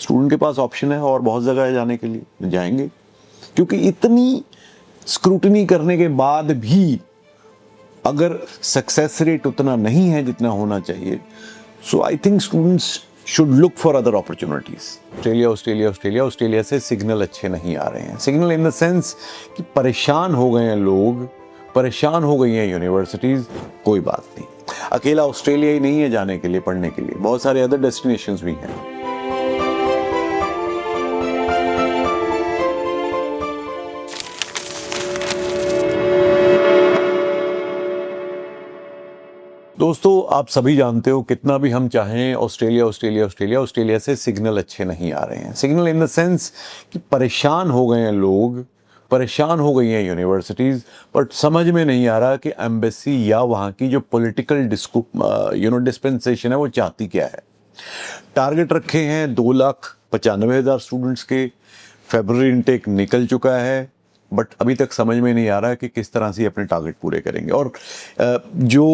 Student के पास option है और बहुत जगह है जाने के लिए, जाएंगे। क्योंकि इतनी स्क्रूटनी करने के बाद भी अगर सक्सेस रेट उतना नहीं है जितना होना चाहिए, so I think students should look for other opportunities. Australia से सिग्नल अच्छे नहीं आ रहे हैं। सिग्नल इन द सेंस कि परेशान हो गए हैं लोग, परेशान हो गई हैं यूनिवर्सिटीज। कोई बात नहीं, अकेला ऑस्ट्रेलिया ही नहीं है जाने के लिए, पढ़ने के लिए, बहुत सारे अदर डेस्टिनेशंस भी हैं। दोस्तों, आप सभी जानते हो कितना भी हम चाहें, ऑस्ट्रेलिया से सिग्नल अच्छे नहीं आ रहे हैं। सिग्नल इन द सेंस कि परेशान हो गए हैं लोग, परेशान हो गई हैं यूनिवर्सिटीज़, बट समझ में नहीं आ रहा कि एम्बेसी या वहाँ की जो पॉलिटिकल डिस्पेंसेशन है वो चाहती क्या है। टारगेट रखे हैं 2,95,000 स्टूडेंट्स के। फेब्रुअरी इनटेक निकल चुका है, बट अभी तक समझ में नहीं आ रहा है कि किस तरह से अपने टारगेट पूरे करेंगे। और जो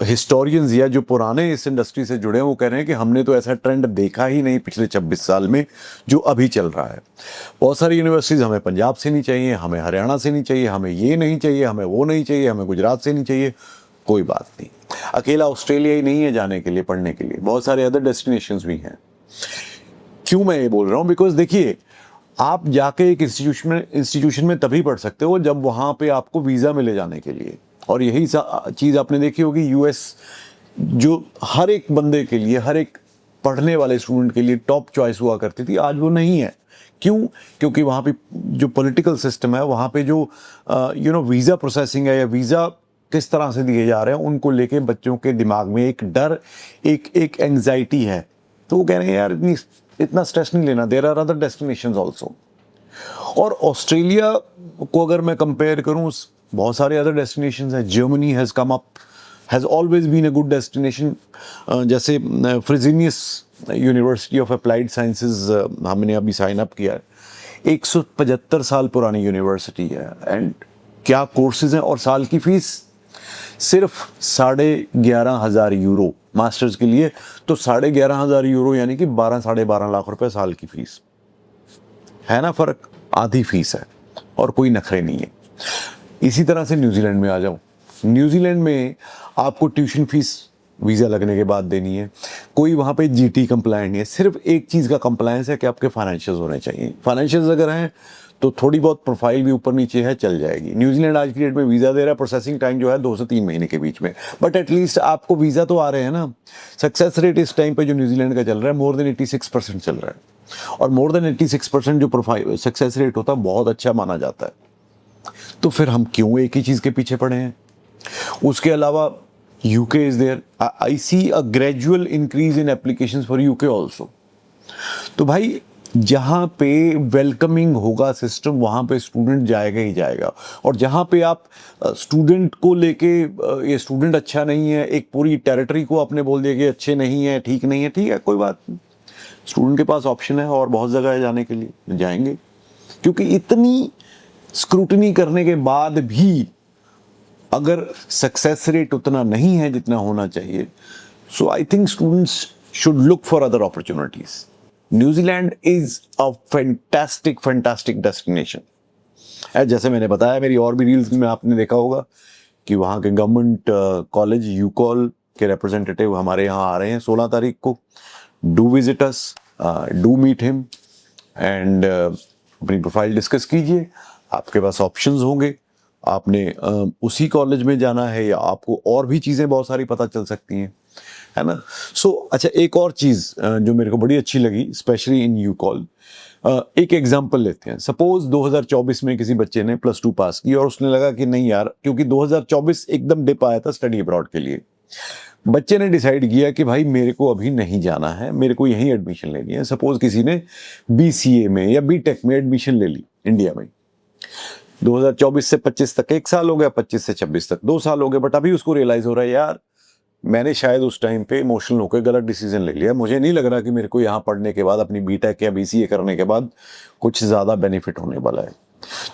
हिस्टोरियंस या जो पुराने इस इंडस्ट्री से जुड़े हैं वो कह रहे हैं कि हमने तो ऐसा ट्रेंड देखा ही नहीं पिछले 26 साल में जो अभी चल रहा है। बहुत सारी यूनिवर्सिटीज़ हमें पंजाब से नहीं चाहिए, हमें हरियाणा से नहीं चाहिए, हमें ये नहीं चाहिए, हमें वो नहीं चाहिए, हमें गुजरात से नहीं चाहिए। कोई बात नहीं, अकेला ऑस्ट्रेलिया ही नहीं है जाने के लिए, पढ़ने के लिए, बहुत सारे अदर डेस्टिनेशंस भी हैं। क्यों मैं ये बोल रहा हूँ? बिकॉज देखिए, आप जाके एक इंस्टीट्यूशन में तभी पढ़ सकते हो जब वहाँ पे आपको वीज़ा मिले जाने के लिए। और यही चीज़ आपने देखी होगी, यूएस जो हर एक बंदे के लिए, हर एक पढ़ने वाले स्टूडेंट के लिए टॉप चॉइस हुआ करती थी, आज वो नहीं है। क्यों? क्योंकि वहाँ पे जो पॉलिटिकल सिस्टम है, वहाँ पे जो वीज़ा प्रोसेसिंग है या वीज़ा किस तरह से दिए जा रहे हैं, उनको लेके बच्चों के दिमाग में एक डर, एक एंग्जाइटी है। तो वो कह रहे हैं यार इतना स्ट्रेस नहीं लेना, there are other destinations also. और ऑस्ट्रेलिया को अगर मैं कंपेयर करूं, बहुत सारे अदर डेस्टिनेशंस हैं। Germany has always been a good destination. जैसे Fresenius university of applied sciences हमने अभी साइन अप किया है। 175 साल पुरानी यूनिवर्सिटी है, एंड क्या कोर्सेज हैं, और साल की फीस सिर्फ 11,500 यूरो मास्टर्स के लिए। तो 11,500 यूरो यानी कि 12-12.5 लाख रुपए साल की फीस है ना, फर्क आधी फीस है और कोई नखरे नहीं है। इसी तरह से न्यूजीलैंड में आ जाओ। न्यूजीलैंड में आपको ट्यूशन फीस वीज़ा लगने के बाद देनी है। कोई वहाँ पे जीटी कंप्लायंट नहीं है। सिर्फ एक चीज़ का कंप्लायंस है कि आपके फाइनेंशियल्स होने चाहिए। फाइनेंशियल्स अगर हैं तो थोड़ी बहुत प्रोफाइल भी ऊपर नीचे है, चल जाएगी। न्यूजीलैंड आज की डेट में वीज़ा दे रहा है, प्रोसेसिंग टाइम जो है 2 से 3 महीने के बीच में, बट एटलीस्ट आपको वीज़ा तो आ रहे हैं ना। सक्सेस रेट इस टाइम पे जो न्यूजीलैंड का चल रहा है मोर देन 86% चल रहा है, और मोर देन 86% जो प्रोफाइल सक्सेस रेट होता है बहुत अच्छा माना जाता है। तो फिर हम क्यों एक ही चीज़ के पीछे पड़े हैं? उसके अलावा UK is there. I see a gradual increase in applications for UK also. तो भाई जहाँ पे वेलकमिंग होगा सिस्टम, वहाँ पे स्टूडेंट जाएगा ही जाएगा। और जहाँ पे आप स्टूडेंट को लेके ये स्टूडेंट अच्छा नहीं है, एक पूरी टेरिटरी को आपने बोल दिया कि अच्छे नहीं है, ठीक नहीं है, ठीक है, कोई बात नहीं। स्टूडेंट के पास ऑप्शन है और बहुत जगह है जाने के लिए, जाएंगे। क्योंकि इतनी स्क्रूटनी करने के बाद भी अगर सक्सेस रेट उतना नहीं है जितना होना चाहिए, so I think students should look for other opportunities. New Zealand is a fantastic destination. जैसे मैंने बताया, मेरी और भी रील्स में आपने देखा होगा कि वहाँ के गवर्नमेंट कॉलेज यूकॉल के रिप्रेजेंटेटिव हमारे यहाँ आ रहे हैं 16 तारीख को। Do visit us, do meet him, and अपनी प्रोफाइल डिस्कस कीजिए। आपके पास ऑप्शंस होंगे, आपने उसी कॉलेज में जाना है या आपको और भी चीज़ें बहुत सारी पता चल सकती हैं, है ना। सो अच्छा, एक और चीज़ जो मेरे को बड़ी अच्छी लगी, स्पेशली इन यूकॉल, एक एग्जांपल लेते हैं। सपोज 2024 में किसी बच्चे ने +2 पास की और उसने लगा कि नहीं यार, क्योंकि 2024 एकदम डिप आया था स्टडी अब्रॉड के लिए, बच्चे ने डिसाइड किया कि भाई मेरे को अभी नहीं जाना है, मेरे को यहीं एडमिशन लेनी है। सपोज किसी ने BCA में या BTech में एडमिशन ले ली इंडिया में। 2024 से 25 तक 1 साल हो गया, 25 से 26 तक 2 साल हो गए, बट अभी उसको रियलाइज हो रहा है यार मैंने शायद उस टाइम पे इमोशनल होकर गलत डिसीजन ले लिया। मुझे नहीं लग रहा कि मेरे को यहाँ पढ़ने के बाद, अपनी BTech या BCA करने के बाद कुछ ज़्यादा बेनिफिट होने वाला है।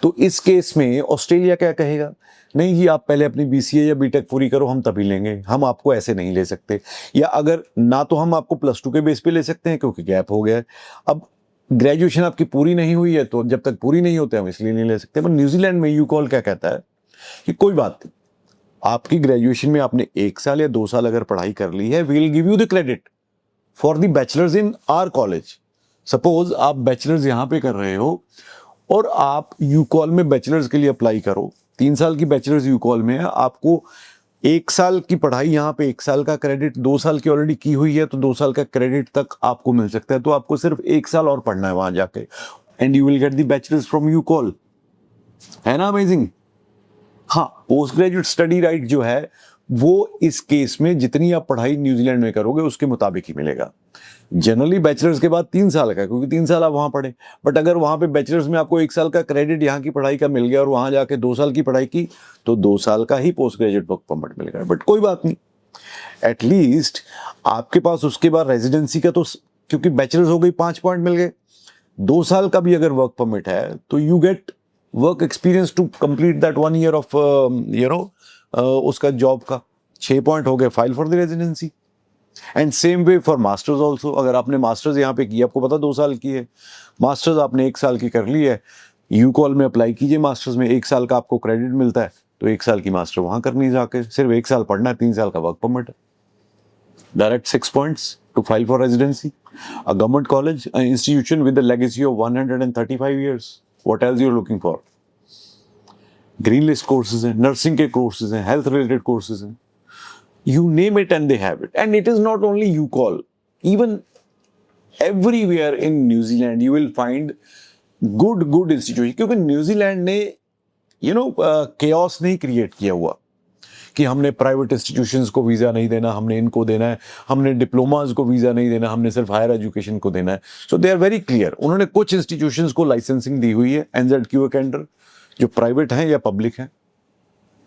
तो इस केस में ऑस्ट्रेलिया क्या कहेगा, नहीं जी आप पहले अपनी बीसीए या बीटेक पूरी करो, हम तभी लेंगे, हम आपको ऐसे नहीं ले सकते। या अगर ना तो हम आपको +2 के बेस पे ले सकते हैं क्योंकि गैप हो गया है, अब ग्रेजुएशन आपकी पूरी नहीं हुई है तो जब तक पूरी नहीं होते हम इसलिए नहीं ले सकते। पर न्यूजीलैंड में यूकॉल क्या कहता है कि कोई बात नहीं, आपकी ग्रेजुएशन में आपने 1 साल या 2 साल अगर पढ़ाई कर ली है, we will give you the credit for the bachelors in our college. Suppose आप बैचलर्स यहाँ पे कर रहे हो और आप यूकॉल में बैचलर्स के लिए अप्लाई करो, 3 साल की बैचलर्स यूकॉल में है, आपको 1 साल की पढ़ाई यहाँ पे 1 साल का क्रेडिट, 2 साल की ऑलरेडी की हुई है तो 2 साल का क्रेडिट तक आपको मिल सकता है। तो आपको सिर्फ 1 साल और पढ़ना है वहां जाके, and you will get the bachelors from UCOL. है ना अमेजिंग। हाँ, पोस्ट ग्रेजुएट स्टडी राइट जो है वो इस केस में जितनी आप पढ़ाई न्यूजीलैंड में करोगे उसके मुताबिक ही मिलेगा। जनरली बैचलर्स के बाद 3 साल का, क्योंकि 3 साल आप वहां पढ़े, बट अगर वहां पे बैचलर्स में आपको 1 साल का क्रेडिट यहाँ की पढ़ाई का मिल गया और वहां जाके 2 साल की पढ़ाई की तो 2 साल का ही पोस्ट ग्रेजुएट वर्क परमिट मिलेगा। बट कोई बात नहीं, एटलीस्ट आपके पास उसके बाद रेजिडेंसी का तो, क्योंकि बैचलर्स हो गई 5 पॉइंट मिल गए, 2 साल का भी अगर वर्क परमिट है तो you get work experience to complete that 1 year of उसका जॉब का। 6 पॉइंट हो गए, file for the residency. And same way for masters also, अगर आपने मास्टर्स यहाँ पे की, आपको पता 2 साल की है, मास्टर्स आपने 1 साल की कर ली है, यूकॉल में अप्लाई कीजिए मास्टर्स में, 1 साल का आपको क्रेडिट मिलता है तो 1 साल की मास्टर वहां करनी जाके, सिर्फ 1 साल पढ़ना है, 3 साल का वर्क परमिट है, direct 6 points to file for residency. A government college institution with the legacy of 135 years, what else you are looking for. Green list courses हैं, नर्सिंग के कोर्सेज हैं, हेल्थ रिलेटेड कोर्सेज हैं, you name it and they have it. And it is not only UCOL, even everywhere in New Zealand you will find good institutions, क्योंकि New Zealand ने chaos नहीं create किया हुआ कि हमने प्राइवेट इंस्टीट्यूशंस को visa नहीं देना, हमने इनको देना है, हमने डिप्लोमाज को वीजा नहीं देना, हमने सिर्फ हायर एजुकेशन को देना है। सो दे आर वेरी क्लियर। उन्होंने कुछ इंस्टीट्यूशंस को लाइसेंसिंग दी हुई है NZQA के अंडर, जो प्राइवेट हैं या पब्लिक हैं।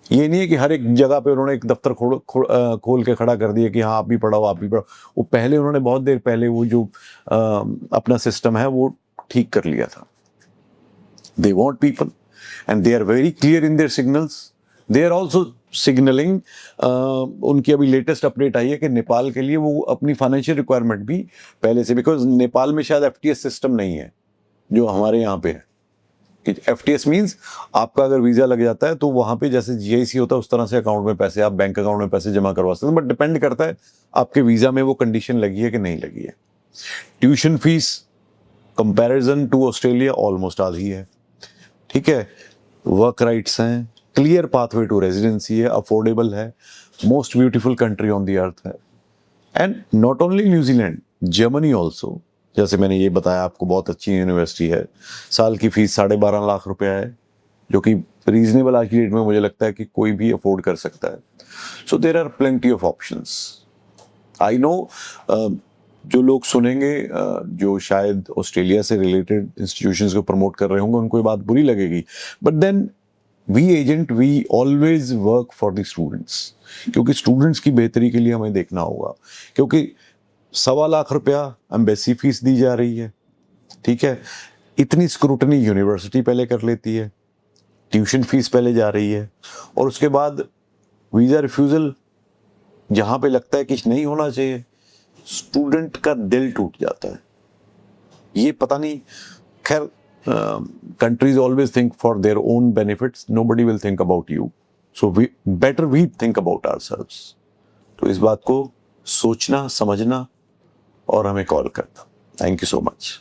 ये नहीं है कि हर एक जगह पे उन्होंने एक दफ्तर खोल के खड़ा कर दिया कि हाँ आप भी पढ़ाओ आप भी पढ़ाओ। वो पहले उन्होंने बहुत देर पहले वो जो अपना सिस्टम है वो ठीक कर लिया था। They want people and they are very clear in their signals. They are also signalling, उनकी अभी लेटेस्ट अपडेट आई है कि नेपाल के लिए वो अपनी फाइनेंशियल रिक्वायरमेंट भी पहले से, बिकॉज नेपाल में शायद FTS सिस्टम नहीं है जो हमारे यहाँ पे है। FTS मीन्स आपका अगर वीजा लग जाता है तो वहां पे जैसे GIC होता है उस तरह से अकाउंट में पैसे, आप बैंक अकाउंट में पैसे जमा करवा सकते हैं, बट डिपेंड करता है आपके वीजा में वो कंडीशन लगी है कि नहीं लगी है। Tuition fees comparison to Australia almost आधी है, ठीक है। वर्क राइट्स हैं, क्लियर पाथवे टू रेजिडेंसी है, अफोर्डेबल है, most beautiful country on the earth है। And not only New Zealand, Germany also, जैसे मैंने ये बताया आपको, बहुत अच्छी यूनिवर्सिटी है, साल की फीस 12.5 लाख रुपया है, जो कि रीजनेबल आज की डेट में मुझे लगता है कि कोई भी अफोर्ड कर सकता है। So there are plenty of options. I know जो लोग सुनेंगे, जो शायद ऑस्ट्रेलिया से रिलेटेड इंस्टीट्यूशंस को प्रमोट कर रहे होंगे, उनको ये बात बुरी लगेगी, but then we agent we always work for the students, क्योंकि स्टूडेंट्स की बेहतरी के लिए हमें देखना होगा। क्योंकि 1.25 लाख रुपया एम्बेसी फीस दी जा रही है, ठीक है, इतनी स्क्रूटनी यूनिवर्सिटी पहले कर लेती है, ट्यूशन फीस पहले जा रही है, और उसके बाद वीजा रिफ्यूजल जहां पे लगता है कि नहीं होना चाहिए, स्टूडेंट का दिल टूट जाता है। ये पता नहीं, खैर countries always think for their own benefits, nobody will think about you, so we think about ourselves। तो इस बात को सोचना, समझना और हमें कॉल करना। Thank you so much.